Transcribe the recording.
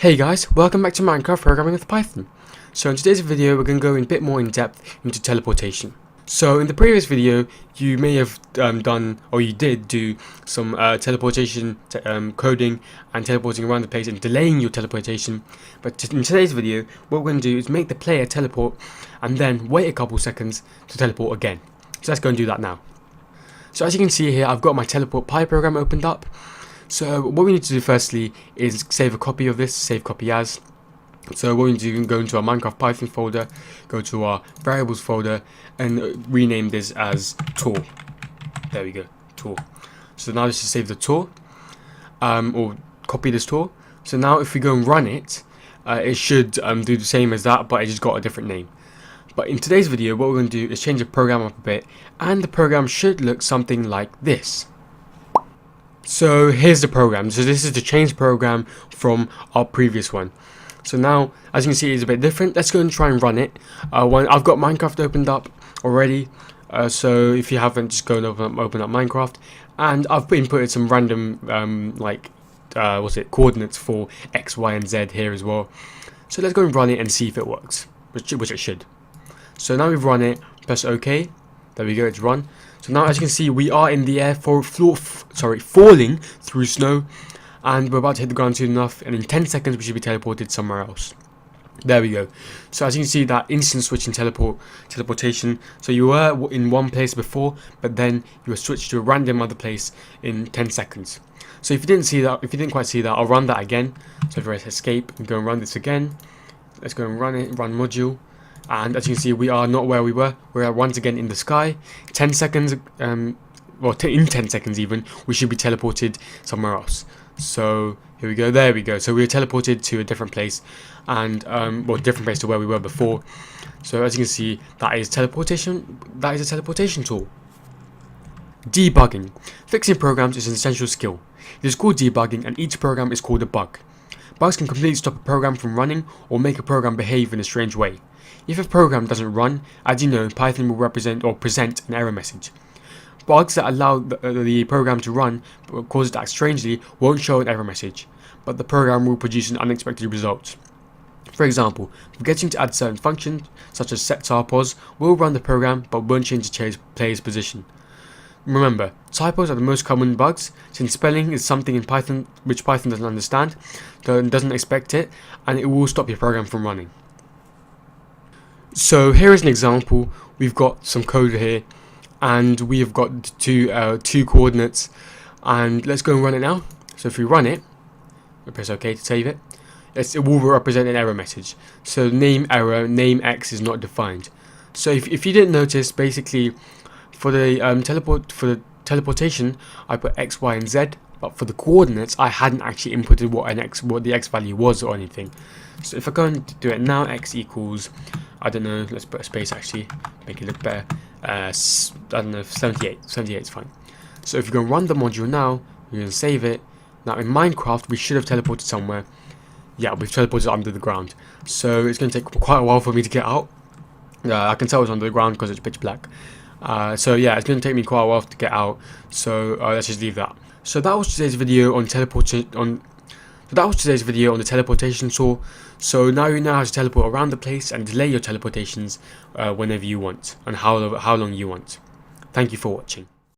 Hey guys, welcome back to Minecraft Programming with Python. So in today's video we're going to go a bit more in depth into teleportation. So in the previous video you may have you did do some teleportation coding and teleporting around the place and delaying your teleportation. But in today's video what we're going to do is make the player teleport and then wait a couple seconds to teleport again. So let's go and do that now. So as you can see here, I've got my teleport py program opened up. So what we need to do firstly is save a copy of this, save copy as. So what we need to do is go into our Minecraft Python folder, go to our variables folder and rename this as tour. There we go, tour. So now this is save the tour, or copy this tour. So now if we go and run it, it should do the same as that, but it just got a different name. But in today's video what we're going to do is change the program up a bit, and the program should look something like this. So here's the program. So this is the change program from our previous one. So now, as you can see, it's a bit different. Let's go and try and run it. I've got Minecraft opened up already. So if you haven't, just go and open up Minecraft. And I've inputted some random coordinates for X, Y, and Z here as well. So let's go and run it and see if it works, which it should. So now we've run it. Press OK. There we go. It's run. So now, as you can see, we are in the air falling through snow, and we're about to hit the ground soon enough, and in 10 seconds we should be teleported somewhere else. There we go. So as you can see, that instant switch in teleportation. So you were in one place before, but then you were switched to a random other place in 10 seconds. So if you didn't quite see that, I'll run that again. So if I press escape and go and run this again, let's go and run it. Run module. And as you can see, we are not where we were. We're once again in the sky. 10 seconds, in 10 seconds even, we should be teleported somewhere else. So here we go. There we go. So we were teleported to a different place, and different place to where we were before. So as you can see, that is teleportation. That is a teleportation tool. Debugging. Fixing programs is an essential skill. It is called debugging, and each program is called a bug. Bugs can completely stop a program from running or make a program behave in a strange way. If a program doesn't run, as you know, Python will present an error message. Bugs that allow the program to run but cause it to act strangely won't show an error message, but the program will produce an unexpected result. For example, forgetting to add certain functions, such as set typos, will run the program but won't change the player's position. Remember, typos are the most common bugs, since spelling is something in Python which Python doesn't understand, doesn't expect it, and it will stop your program from running. So here is an example. We've got some code here, and we have got two coordinates, and let's go and run it now. So if we run it, we press OK to save it. It will represent an error message. So name error, name X is not defined. So if you didn't notice, basically for the teleportation, I put X, Y, and Z, but for the coordinates, I hadn't actually inputted what the X value was or anything. So if I go and do it now, X equals, I don't know, let's put a space actually, make it look better. I don't know, 78. 78 is fine. So if you go and run the module now, we're going to save it. Now in Minecraft, we should have teleported somewhere. Yeah, we've teleported under the ground. So it's going to take quite a while for me to get out. I can tell it's under the ground because it's pitch black. So yeah, it's going to take me quite a while to get out. So let's just leave that. So that was today's video on the teleportation tour. So now you know how to teleport around the place and delay your teleportations whenever you want and how long you want. Thank you for watching.